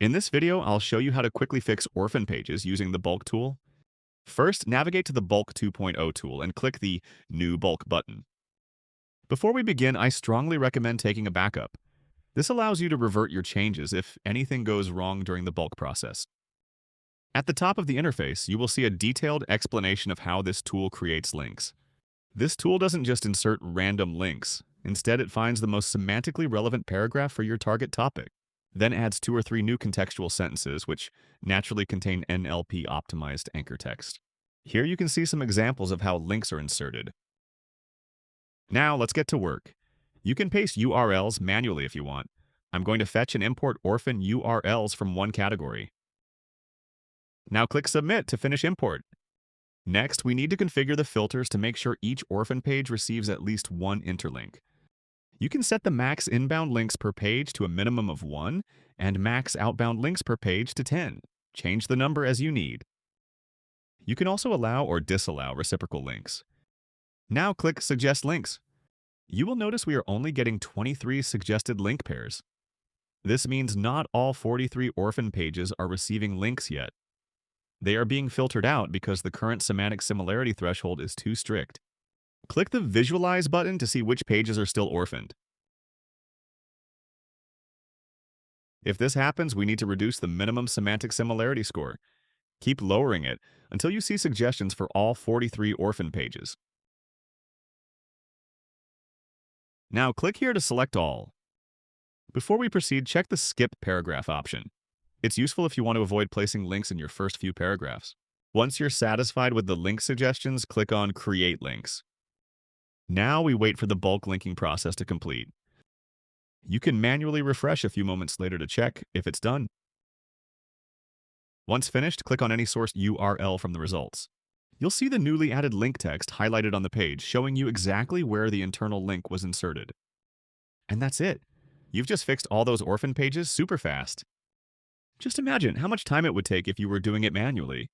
In this video, I'll show you how to quickly fix orphan pages using the bulk tool. First, navigate to the bulk 2.0 tool and click the New Bulk button. Before we begin, I strongly recommend taking a backup. This allows you to revert your changes if anything goes wrong during the bulk process. At the top of the interface, you will see a detailed explanation of how this tool creates links. This tool doesn't just insert random links. Instead, it finds the most semantically relevant paragraph for your target topic, then adds 2 or 3 new contextual sentences which naturally contain NLP-optimized anchor text. Here you can see some examples of how links are inserted. Now let's get to work. You can paste URLs manually if you want. I'm going to fetch and import orphan URLs from one category. Now click Submit to finish import. Next, we need to configure the filters to make sure each orphan page receives at least one interlink. You can set the max inbound links per page to a minimum of 1 and max outbound links per page to 10. Change the number as you need. You can also allow or disallow reciprocal links. Now click Suggest Links. You will notice we are only getting 23 suggested link pairs. This means not all 43 orphan pages are receiving links yet. They are being filtered out because the current semantic similarity threshold is too strict. Click the Visualize button to see which pages are still orphaned. If this happens, we need to reduce the minimum semantic similarity score. Keep lowering it until you see suggestions for all 43 orphan pages. Now click here to select all. Before we proceed, check the Skip Paragraph option. It's useful if you want to avoid placing links in your first few paragraphs. Once you're satisfied with the link suggestions, click on Create Links. Now we wait for the bulk linking process to complete. You can manually refresh a few moments later to check if it's done. Once finished, click on any source URL from the results. You'll see the newly added link text highlighted on the page, showing you exactly where the internal link was inserted. And that's it. You've just fixed all those orphan pages super fast. Just imagine how much time it would take if you were doing it manually.